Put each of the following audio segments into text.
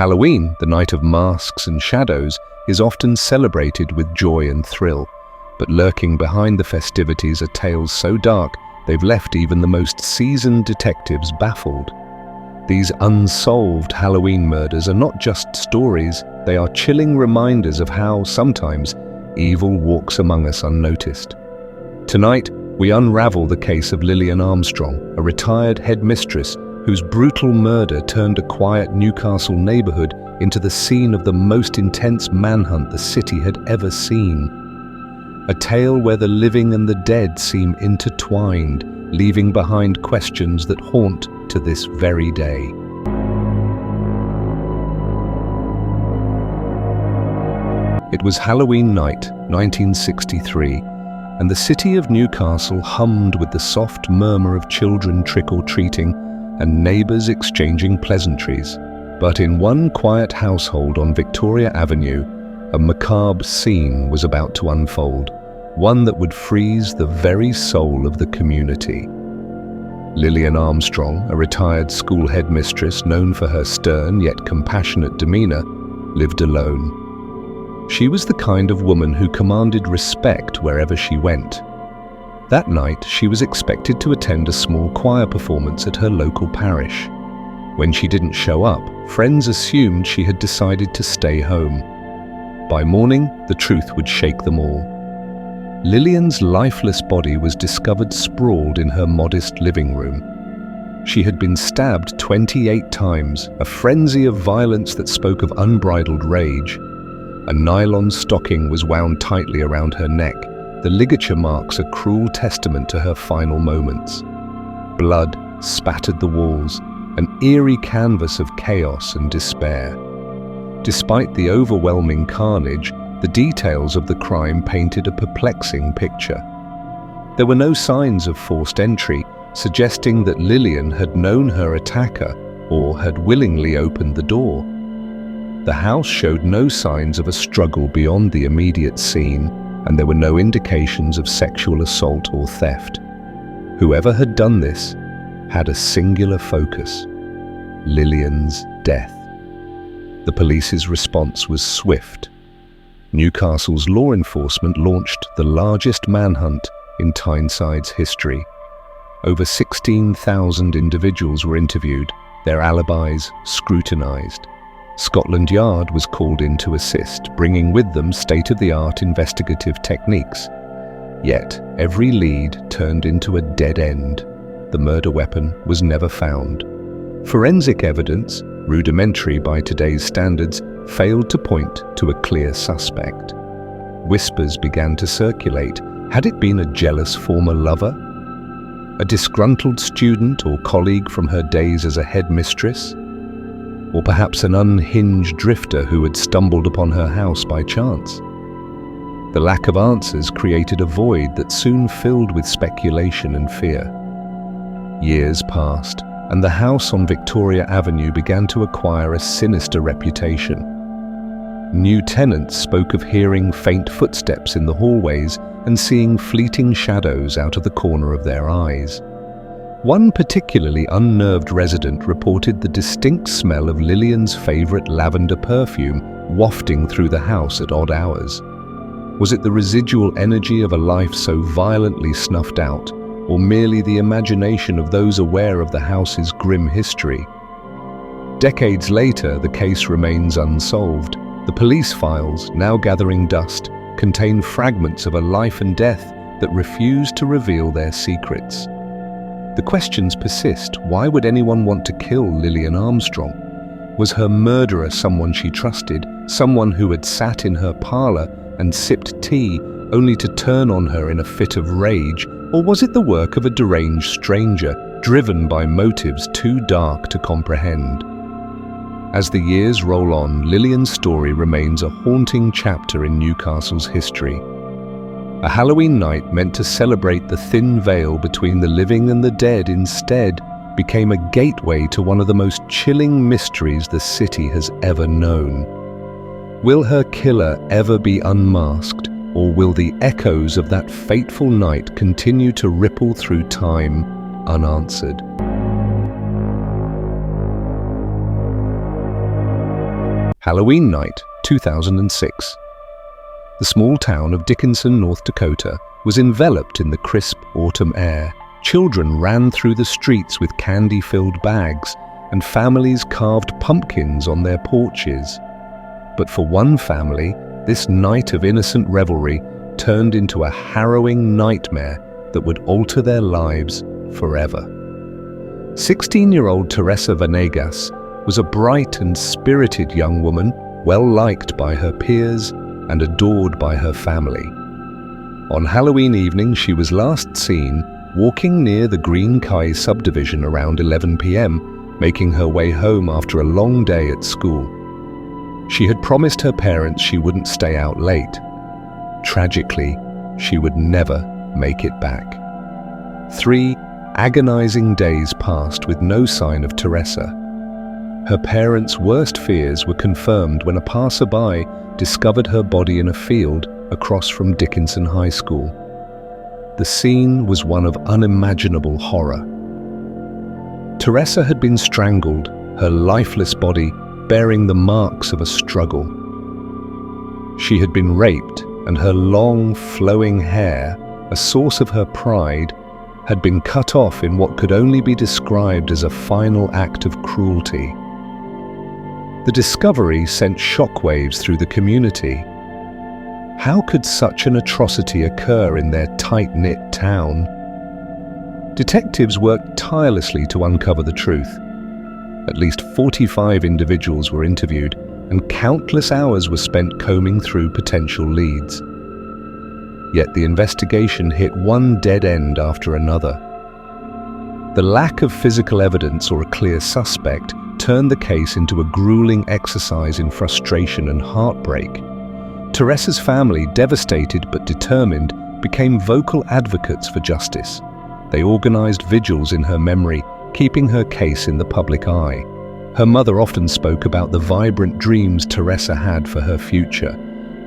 Halloween, the night of masks and shadows, is often celebrated with joy and thrill, but lurking behind the festivities are tales so dark they've left even the most seasoned detectives baffled. These unsolved Halloween murders are not just stories, they are chilling reminders of how, sometimes, evil walks among us unnoticed. Tonight, we unravel the case of Lillian Armstrong, a retired headmistress whose brutal murder turned a quiet Newcastle neighborhood into the scene of the most intense manhunt the city had ever seen. A tale where the living and the dead seem intertwined, leaving behind questions that haunt to this very day. It was Halloween night, 1963, and the city of Newcastle hummed with the soft murmur of children trick-or-treating and neighbors exchanging pleasantries. But in one quiet household on Victoria Avenue, a macabre scene was about to unfold, one that would freeze the very soul of the community. Lillian Armstrong, a retired school headmistress known for her stern yet compassionate demeanor, lived alone. She was the kind of woman who commanded respect wherever she went. That night, she was expected to attend a small choir performance at her local parish. When she didn't show up, friends assumed she had decided to stay home. By morning, the truth would shake them all. Lillian's lifeless body was discovered sprawled in her modest living room. She had been stabbed 28 times, a frenzy of violence that spoke of unbridled rage. A nylon stocking was wound tightly around her neck, the ligature marks a cruel testament to her final moments. Blood spattered the walls, an eerie canvas of chaos and despair. Despite the overwhelming carnage, the details of the crime painted a perplexing picture. There were no signs of forced entry, suggesting that Lillian had known her attacker or had willingly opened the door. The house showed no signs of a struggle beyond the immediate scene, and there were no indications of sexual assault or theft. Whoever had done this had a singular focus: Lillian's death. The police's response was swift. Newcastle's law enforcement launched the largest manhunt in Tyneside's history. Over 16,000 individuals were interviewed, their alibis scrutinized. Scotland Yard was called in to assist, bringing with them state-of-the-art investigative techniques. Yet, every lead turned into a dead end. The murder weapon was never found. Forensic evidence, rudimentary by today's standards, failed to point to a clear suspect. Whispers began to circulate. Had it been a jealous former lover? A disgruntled student or colleague from her days as a headmistress? Or perhaps an unhinged drifter who had stumbled upon her house by chance? The lack of answers created a void that soon filled with speculation and fear. Years passed, and the house on Victoria Avenue began to acquire a sinister reputation. New tenants spoke of hearing faint footsteps in the hallways and seeing fleeting shadows out of the corner of their eyes. One particularly unnerved resident reported the distinct smell of Lillian's favorite lavender perfume wafting through the house at odd hours. Was it the residual energy of a life so violently snuffed out, or merely the imagination of those aware of the house's grim history? Decades later, the case remains unsolved. The police files, now gathering dust, contain fragments of a life and death that refuse to reveal their secrets. The questions persist. Why would anyone want to kill Lillian Armstrong? Was her murderer someone she trusted, someone who had sat in her parlor and sipped tea only to turn on her in a fit of rage? Or was it the work of a deranged stranger, driven by motives too dark to comprehend? As the years roll on, Lillian's story remains a haunting chapter in Newcastle's history. A Halloween night meant to celebrate the thin veil between the living and the dead instead became a gateway to one of the most chilling mysteries the city has ever known. Will her killer ever be unmasked, or will the echoes of that fateful night continue to ripple through time unanswered? Halloween night, 2006. The small town of Dickinson, North Dakota, was enveloped in the crisp autumn air. Children ran through the streets with candy-filled bags, and families carved pumpkins on their porches. But for one family, this night of innocent revelry turned into a harrowing nightmare that would alter their lives forever. 16-year-old Teresa Venegas was a bright and spirited young woman, well-liked by her peers and adored by her family. On Halloween evening, she was last seen walking near the Green Kai subdivision around 11 p.m., making her way home after a long day at school. She had promised her parents she wouldn't stay out late. Tragically, she would never make it back. 3 agonizing days passed with no sign of Teresa. Her parents' worst fears were confirmed when a passerby discovered her body in a field across from Dickinson High School. The scene was one of unimaginable horror. Teresa had been strangled, her lifeless body bearing the marks of a struggle. She had been raped, and her long, flowing hair, a source of her pride, had been cut off in what could only be described as a final act of cruelty. The discovery sent shockwaves through the community. How could such an atrocity occur in their tight-knit town? Detectives worked tirelessly to uncover the truth. At least 45 individuals were interviewed, and countless hours were spent combing through potential leads. Yet the investigation hit one dead end after another. The lack of physical evidence or a clear suspect turned the case into a grueling exercise in frustration and heartbreak. Teresa's family, devastated but determined, became vocal advocates for justice. They organized vigils in her memory, keeping her case in the public eye. Her mother often spoke about the vibrant dreams Teresa had for her future,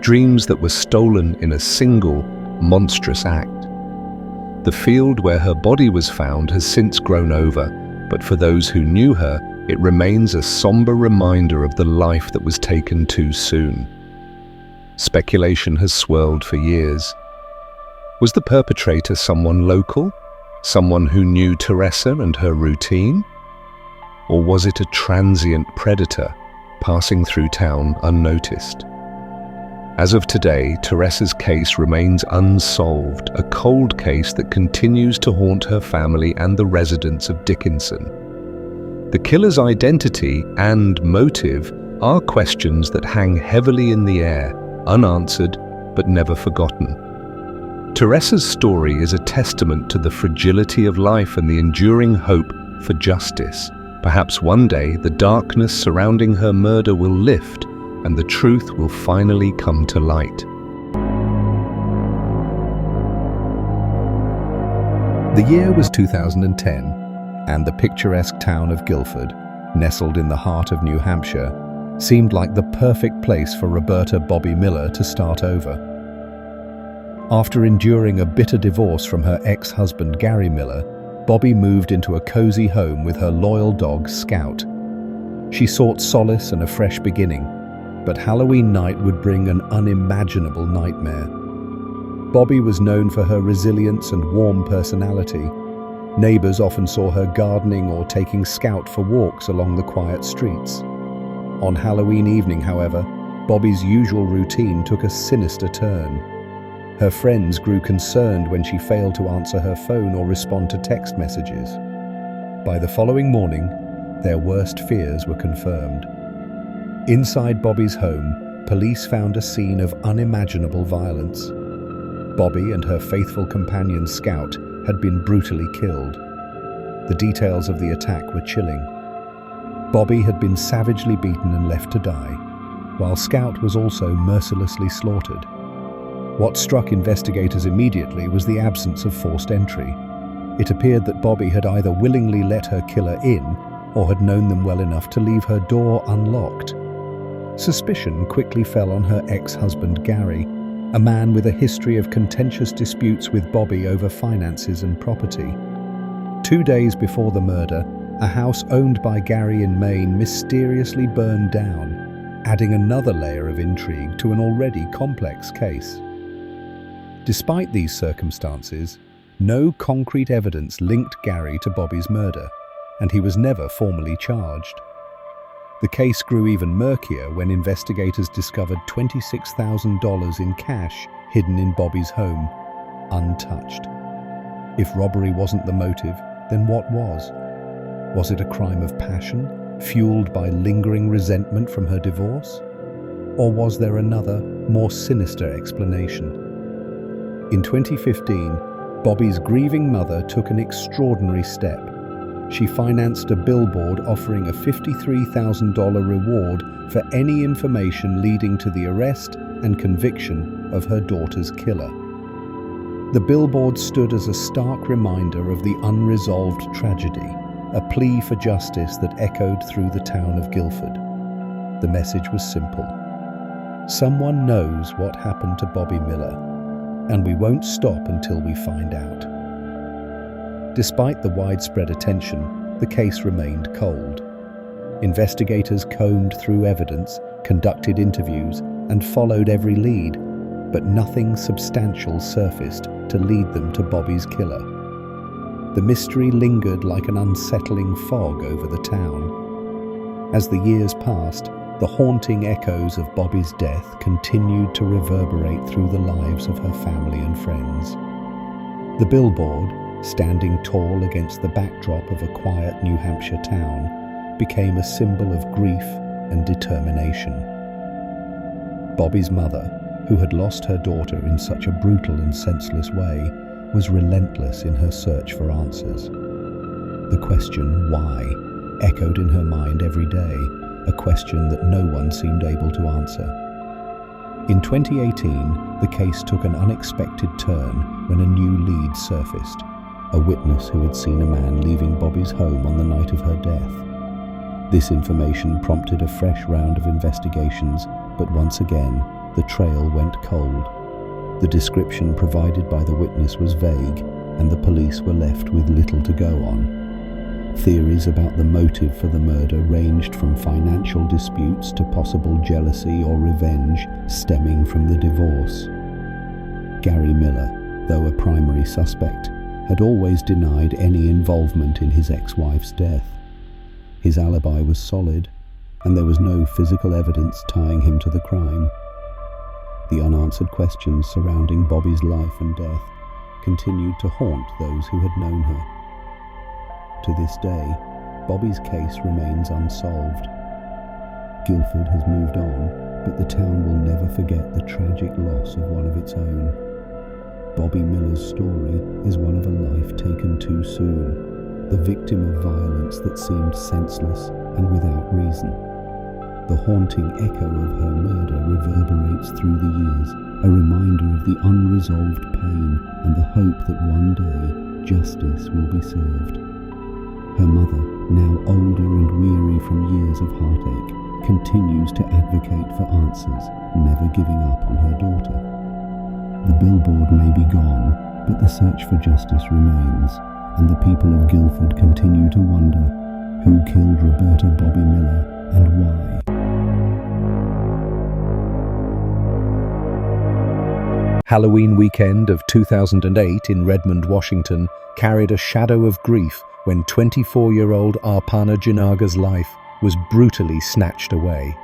dreams that were stolen in a single, monstrous act. The field where her body was found has since grown over, but for those who knew her, it remains a somber reminder of the life that was taken too soon. Speculation has swirled for years. Was the perpetrator someone local? Someone who knew Teresa and her routine? Or was it a transient predator passing through town unnoticed? As of today, Teresa's case remains unsolved, a cold case that continues to haunt her family and the residents of Dickinson. The killer's identity and motive are questions that hang heavily in the air, unanswered but never forgotten. Teresa's story is a testament to the fragility of life and the enduring hope for justice. Perhaps one day the darkness surrounding her murder will lift and the truth will finally come to light. The year was 2010, and the picturesque town of Guilford, nestled in the heart of New Hampshire, seemed like the perfect place for Roberta Bobby Miller to start over. After enduring a bitter divorce from her ex-husband Gary Miller, Bobby moved into a cozy home with her loyal dog Scout. She sought solace and a fresh beginning, but Halloween night would bring an unimaginable nightmare. Bobby was known for her resilience and warm personality. Neighbors often saw her gardening or taking Scout for walks along the quiet streets. On Halloween evening, however, Bobby's usual routine took a sinister turn. Her friends grew concerned when she failed to answer her phone or respond to text messages. By the following morning, their worst fears were confirmed. Inside Bobby's home, police found a scene of unimaginable violence. Bobby and her faithful companion Scout had been brutally killed. The details of the attack were chilling. Bobby had been savagely beaten and left to die, while Scout was also mercilessly slaughtered. What struck investigators immediately was the absence of forced entry. It appeared that Bobby had either willingly let her killer in or had known them well enough to leave her door unlocked. Suspicion quickly fell on her ex-husband Gary, a man with a history of contentious disputes with Bobby over finances and property. 2 days before the murder, a house owned by Gary in Maine mysteriously burned down. adding another layer of intrigue to an already complex case. Despite these circumstances, no concrete evidence linked Gary to Bobby's murder, and he was never formally charged. The case grew even murkier when investigators discovered $26,000 in cash hidden in Bobby's home, untouched. If robbery wasn't the motive, then what was? Was it a crime of passion, fueled by lingering resentment from her divorce? Or was there another, more sinister explanation? In 2015, Bobby's grieving mother took an extraordinary step. She financed a billboard offering a $53,000 reward for any information leading to the arrest and conviction of her daughter's killer. The billboard stood as a stark reminder of the unresolved tragedy, a plea for justice that echoed through the town of Guildford. The message was simple. Someone knows what happened to Bobby Miller, and we won't stop until we find out. Despite the widespread attention, the case remained cold. Investigators combed through evidence, conducted interviews, and followed every lead, but nothing substantial surfaced to lead them to Bobby's killer. The mystery lingered like an unsettling fog over the town. As the years passed, the haunting echoes of Bobby's death continued to reverberate through the lives of her family and friends. The billboard, standing tall against the backdrop of a quiet New Hampshire town, became a symbol of grief and determination. Bobby's mother, who had lost her daughter in such a brutal and senseless way, was relentless in her search for answers. The question, why, echoed in her mind every day, a question that no one seemed able to answer. In 2018, the case took an unexpected turn when a new lead surfaced, a witness who had seen a man leaving Bobby's home on the night of her death. This information prompted a fresh round of investigations, but once again, the trail went cold. The description provided by the witness was vague, and the police were left with little to go on. Theories about the motive for the murder ranged from financial disputes to possible jealousy or revenge stemming from the divorce. Gary Miller, though a primary suspect, had always denied any involvement in his ex-wife's death. His alibi was solid, and there was no physical evidence tying him to the crime. The unanswered questions surrounding Bobby's life and death continued to haunt those who had known her. To this day, Bobby's case remains unsolved. Guildford has moved on, but the town will never forget the tragic loss of one of its own. Bobby Miller's story is one of a life taken too soon, the victim of violence that seemed senseless and without reason. The haunting echo of her murder reverberates through the years, a reminder of the unresolved pain and the hope that one day justice will be served. Her mother, now older and weary from years of heartache, continues to advocate for answers, never giving up on her daughter. The billboard may be gone, but the search for justice remains, and the people of Guildford continue to wonder who killed Roberta Bobby Miller and why. Halloween weekend of 2008 in Redmond, Washington, carried a shadow of grief when 24-year-old Arpana Jinaga's life was brutally snatched away.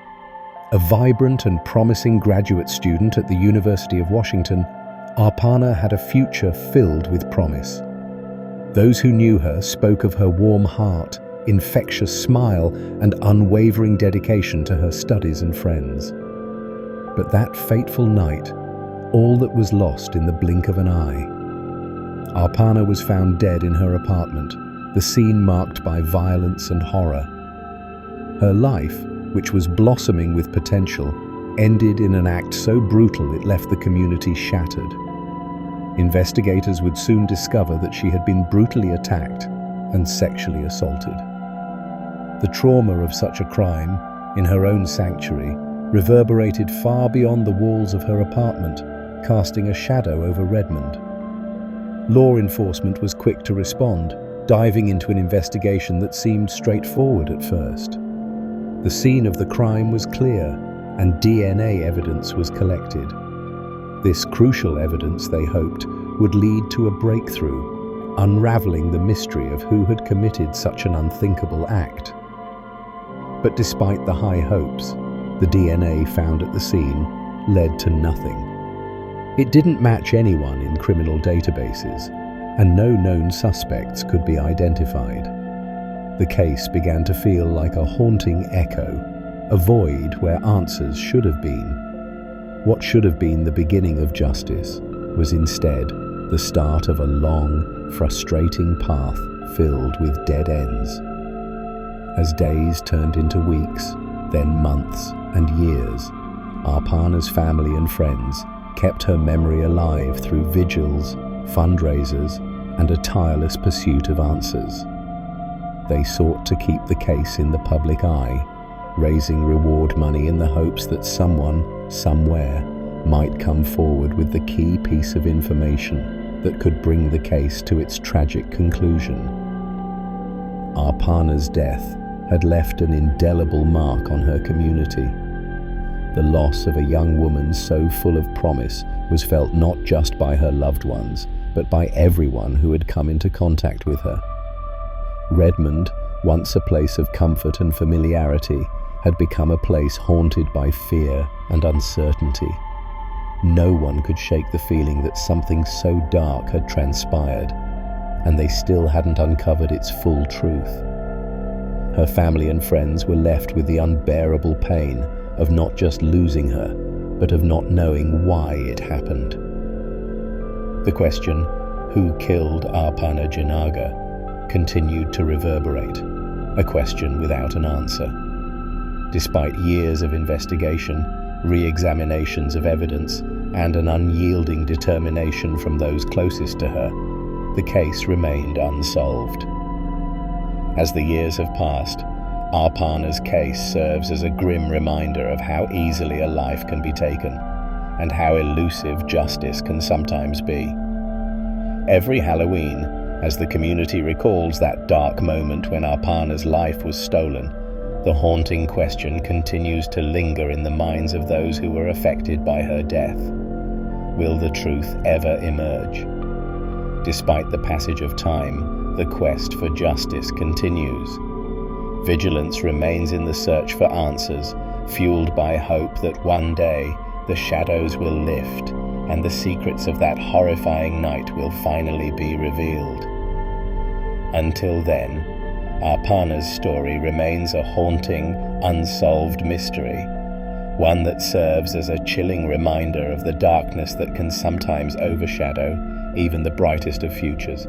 A vibrant and promising graduate student at the University of Washington, Arpana had a future filled with promise. Those who knew her spoke of her warm heart, infectious smile, and unwavering dedication to her studies and friends. But that fateful night, all that was lost in the blink of an eye. Arpana was found dead in her apartment, the scene marked by violence and horror. Her life, which was blossoming with potential, ended in an act so brutal it left the community shattered. Investigators would soon discover that she had been brutally attacked and sexually assaulted. The trauma of such a crime, in her own sanctuary, reverberated far beyond the walls of her apartment, casting a shadow over Redmond. Law enforcement was quick to respond, diving into an investigation that seemed straightforward at first. The scene of the crime was clear, and DNA evidence was collected. This crucial evidence, they hoped, would lead to a breakthrough, unraveling the mystery of who had committed such an unthinkable act. But despite the high hopes, the DNA found at the scene led to nothing. It didn't match anyone in criminal databases, and no known suspects could be identified. The case began to feel like a haunting echo, a void where answers should have been. What should have been the beginning of justice was instead the start of a long, frustrating path filled with dead ends. As days turned into weeks, then months and years, Arpana's family and friends kept her memory alive through vigils, fundraisers, and a tireless pursuit of answers. They sought to keep the case in the public eye, raising reward money in the hopes that someone, somewhere, might come forward with the key piece of information that could bring the case to its tragic conclusion. Arpana's death had left an indelible mark on her community. The loss of a young woman so full of promise was felt not just by her loved ones, but by everyone who had come into contact with her. Redmond, once a place of comfort and familiarity, had become a place haunted by fear and uncertainty. No one could shake the feeling that something so dark had transpired, and they still hadn't uncovered its full truth. Her family and friends were left with the unbearable pain of not just losing her, but of not knowing why it happened. The question, who killed Arpana Jinaga, continued to reverberate, a question without an answer. Despite years of investigation, re-examinations of evidence, and an unyielding determination from those closest to her, the case remained unsolved. As the years have passed, Arpana's case serves as a grim reminder of how easily a life can be taken, and how elusive justice can sometimes be. Every Halloween, as the community recalls that dark moment when Arpana's life was stolen, the haunting question continues to linger in the minds of those who were affected by her death. Will the truth ever emerge? Despite the passage of time, the quest for justice continues. Vigilance remains in the search for answers, fueled by hope that one day the shadows will lift and the secrets of that horrifying night will finally be revealed. Until then, Arpana's story remains a haunting, unsolved mystery, one that serves as a chilling reminder of the darkness that can sometimes overshadow even the brightest of futures.